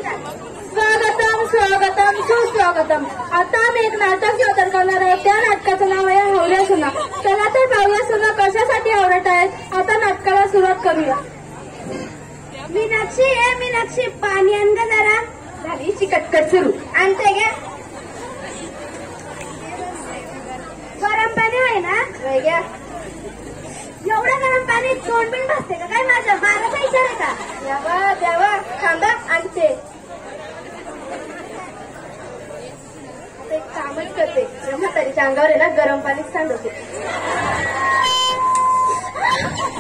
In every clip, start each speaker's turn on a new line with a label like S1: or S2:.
S1: स्वागतम स्वागतम सुस्वागतम. आता आम्ही एक नाटक सादर करणार आहोत. त्या नाटकाचं नाव आहे हवऱ्या सुना. चला तर पाहूया सुना कशासाठी आवडत आहेत. आता नाटकाला सुरुवात करूया. मीनाक्षी पाणी आण ग जरा. झाली चिकटकट सुरू. आणते गे. गरम पाणी आहे ना. घ्या. एवढं गरम पाणी तोंड बिन भासते का काय माझं. मला काही विचार का. द्यावा द्यावा थांबा आणते. एक कामच करते. म्हातारीच्या अंगावर आहे ना गरम पाणीच सांडवते.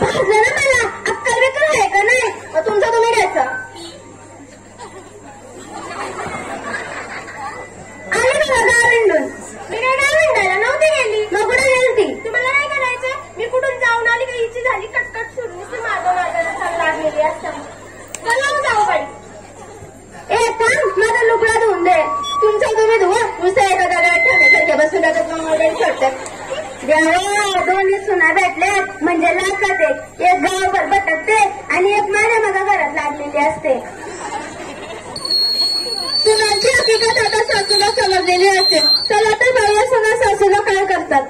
S1: भाजलं मला. अक्कल बिक्कल आहे का नाही. तुमचा तुम्ही घ्यायचा. आले बघा गाव विंडून. मी काय गाव विंडायला नव्हती गेली. मग कुठे गेलती. तुम्हाला काय करायचंय. मी कुठून जाऊन आली का हिची झाली कटकट सुरू. माझं माझ्याला लागलेली असतं. चला जाऊ बाई. ए थांब माझा लुगडा धुवून दे. तुमचा तुम्ही धुवा. नुसतं एका गाड्यात ठेवण्यासारख्या बसून दोन्ही सुना भेटल्यात म्हणजे लाखात एक गावभर भटकते आणि एक माझ्या माझ्या घरात लागलेली असते. सुनांची हकीकत आता सासूला समजलेली असते. चला तर बाया सुना सासूला काय करतात.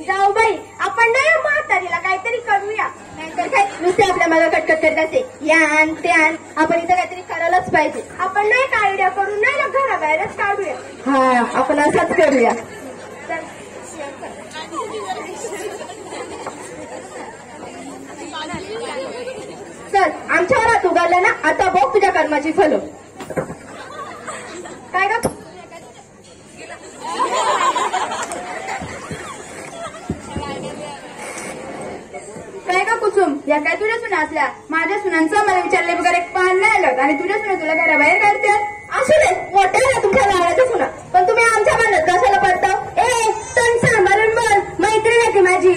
S1: जाऊ बाई आपण नाही म्हातारीला काहीतरी करूया. नाहीतर काय नुसते आपल्या मला कटकट करत असते. या आण ते आण. आपण इथं काहीतरी करायलाच पाहिजे. आपण नाही काय आयडिया करून नाही ना घराबाहेरच काढूया. हा आपण असंच करूया. चल आमच्या घरात उगारल्या ना. आता बघ तुझ्या कर्माची फलं. काय ग काय का कुसुम. या काय तुझ्या सुना असल्या. माझ्या सुनांचं मला विचारले वगैरे एक पान नाही आलं आणि तुझ्या सुना तुला घराबाहेर काढतात. असू दे मोठ्या ना तुमच्या लाडाच्या सुना. पण तुम्ही आमच्या मनात कशाला पडता. ए तण सांभाळून बोल. मैत्रीण आहे ती माझी.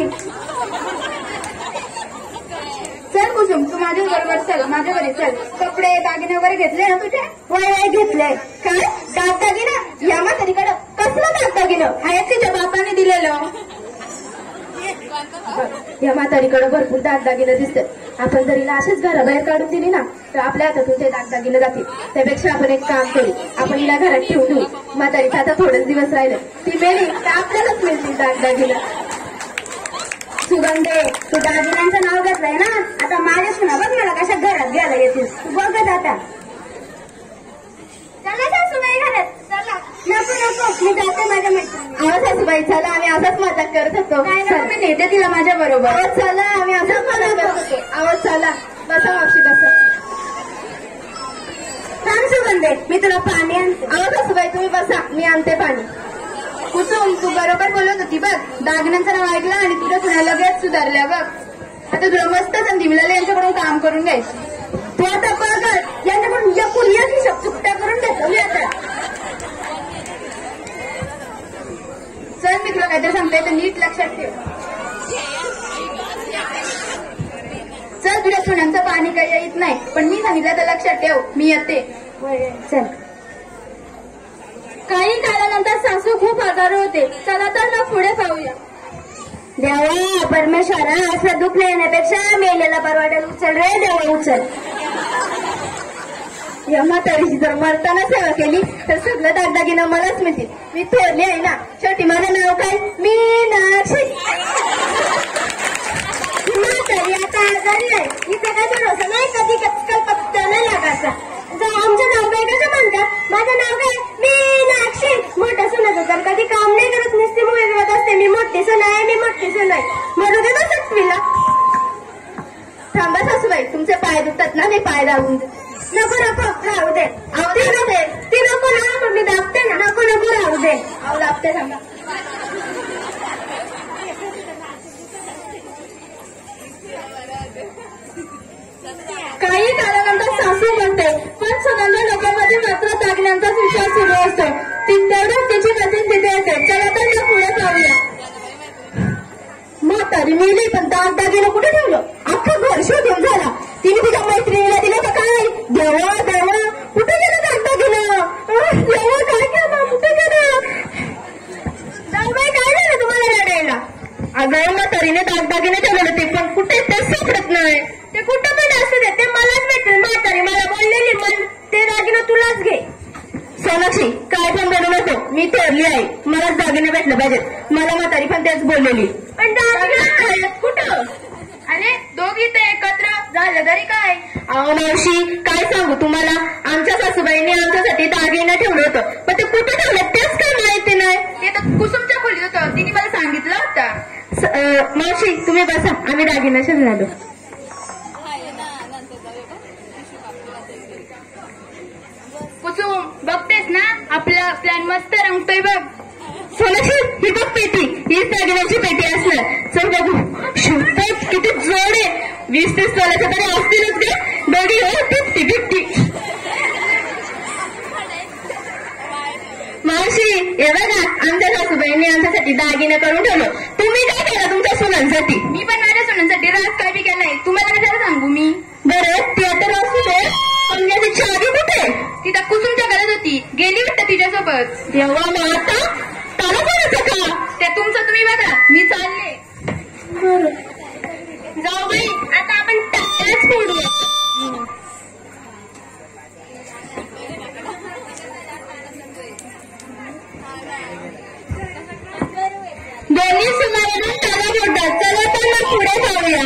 S1: चल कुसुम तू माझ्या बरोबर चल. माझ्या घरी चल. कपडे दागिने वगैरे घेतले ना तुझे. वय घेतले. काय दागदागिनं. या म्हातारीकडं कसलं दागदागिनं आहे. तिच्या बापाने दिलेलं. या म्हातारीकडे भरपूर दागदागिनं दिसतात. आपण जर हिला असेच घराबाहेर काढून दिली ना तर आपल्या हातातून ते दागदागिनं जातील. त्यापेक्षा आपण एक काम करू. आपण हिला घरात ठेवून देऊ. म्हातारीचं आता थोडेच दिवस राहिले. ती मेली तर आपल्यालाच मिळतील दागदागिनं. सुगंधे तू दागिन्यांचं नाव घेतलंय ना. आता माझ्या सुना बघ मला कशा घरात घ्यायला येतील. तू बघत आता. चला सासूबाई घरात. चला. नको नको मी जाते माझ्या मैत्रिणी. आवाज सासूबाई चला आम्ही असाच मजाक करत होतो. काय ना मी नेते तिला माझ्या बरोबर. आवाज चला आम्ही असाच मजाक करत होतो. आवाज चला. बसा मावशी बसा. सांग सुगंधे मी तुला पाणी आणते. आवाज सासूबाई तुम्ही बसा मी आणते पाणी. कुसुम तू बरोबर बोलत होती बघ. दागिन्यांचं नाव ऐकलं आणि तुझ्या सुना लगेच सुधारल्या बघ. आता तुला मस्त संधी मिळाली यांच्याकडून काम करून घ्यायची. तू आता बघ यांच्याकडून या हिशोब चुकट्या करून घेतो मी आता. चल मी तुला काहीतरी सांगते तर नीट लक्षात ठेव. चल तुझ्या सुनांचं पाणी काही येत नाही पण मी सांगितलं तर लक्षात ठेव. मी येते. चल. काही काळानंतर सासू खूप आजारी होते. चला तर मग पुढे पाहूया. देवा परमेश्वरा असं दुःख येण्यापेक्षा मेलेला परवाडेल. उचल रे देवा उचल. या म्हातारीची जर मरताना सेवा केली तर सगळं दागदागिनं मलाच मिळतील. मी थोरली आहे ना. शेवटी माझं नाव काय मीनाक्षी. म्हातारी आता आजारी आहे. इथं काय भरोसा नाही. कधी पत्ता नाही लागायचा. आमचं नाव काय कसं म्हणतात. माझं नाव काय मीनाक्षी. मोठ्या सुनाचं तर कधी काम नाही करत. नुसती मुळे करत असते. मी मोठी सून आहे. मी मोठी सून आहे. म्हणू दे ना सासूला. थांबा सासूबाई तुमचे पाय दुखतात ना. मी पाय दाबून दे. नको नको राहू दे. ती नको ना मी दाबते ना. नको नको राहू दे. अहो दाबते थांबा. काही काळानंतर सासू म्हणते पण सुगंधा लोकांमध्ये मात्र दागिन्यांचाच विचार सुरू असतो. तेवढंच तिची नसीब तिथे येते. चला तर मग पुढे पाहूया. म्हातारी मेली पण दागिनं कुठे ठेवलं. अख्खा घर शोधून झाला. तिने तिच्या मैत्रिणीला दिलं तर काय. देवा देवा कुठे गेलं दागिनं. देवा काय केलं कुठे गेलं. जाऊबाई काय झालं तुम्हाला रडायला. अगं म्हातारीने दागिने ठेवले होते पण कुठे ते सापडत नाही. ते कुठं पण मी थोरली आहे, मलाच दागिने भेटलं पाहिजे. मला म्हातारी पण तेच बोललेली. पण दागिने कुठं?
S2: अरे दोघी ते एकत्र झालं तरी काय.
S1: अहो मावशी, काय सांगू तुम्हाला, आमच्या सासूबाईंनी आमच्यासाठी दागिने ठेवलं होतं, पण ते कुठे ठेवलं तेच काय माहिती नाही.
S2: ते तर कुसुमच्या खोलीत होतं, तिने मला सांगितलं होतं.
S1: मावशी तुम्ही बसा, आम्ही दागिने शोधून आलो.
S2: कुसुम बघतेस ना, आपला प्लॅन मस्त रंगतोय बघ.
S1: सोनाक्षी, ही बघ पेटी, हीच दागिन्याची पेटी असणार. चल बघू. शपथ, किती जोड आहे. 20-30 तोळ्याच्या तरी असतीलच गे. दोघी हो 50-50. मावशी हे बघा, आमच्या सासूबाईंनी आमच्यासाठी दागिने करून ठेवलं. तुम्ही काय केलं तुमच्या सुनांसाठी?
S2: मी पण माझ्या सुनांसाठी राज काय बी केलाय. तुम्हाला कशाला सांगू मी.
S1: बरं ते तर असू दे, पण याची चावी कुठे?
S2: तिथं कुसुमच्या घरात होती, गेली वाटतं तिच्यासोबत.
S1: तेव्हा मग आता त्याला करायचं का?
S2: त्या तुमचं तुम्ही बघा, मी चालले.
S1: जाऊ बाई, आता आपण टाळ्याच फोडूया. दोन्ही सुनावरून टाळा फोडतात. चला तर मग पुढे जाऊया.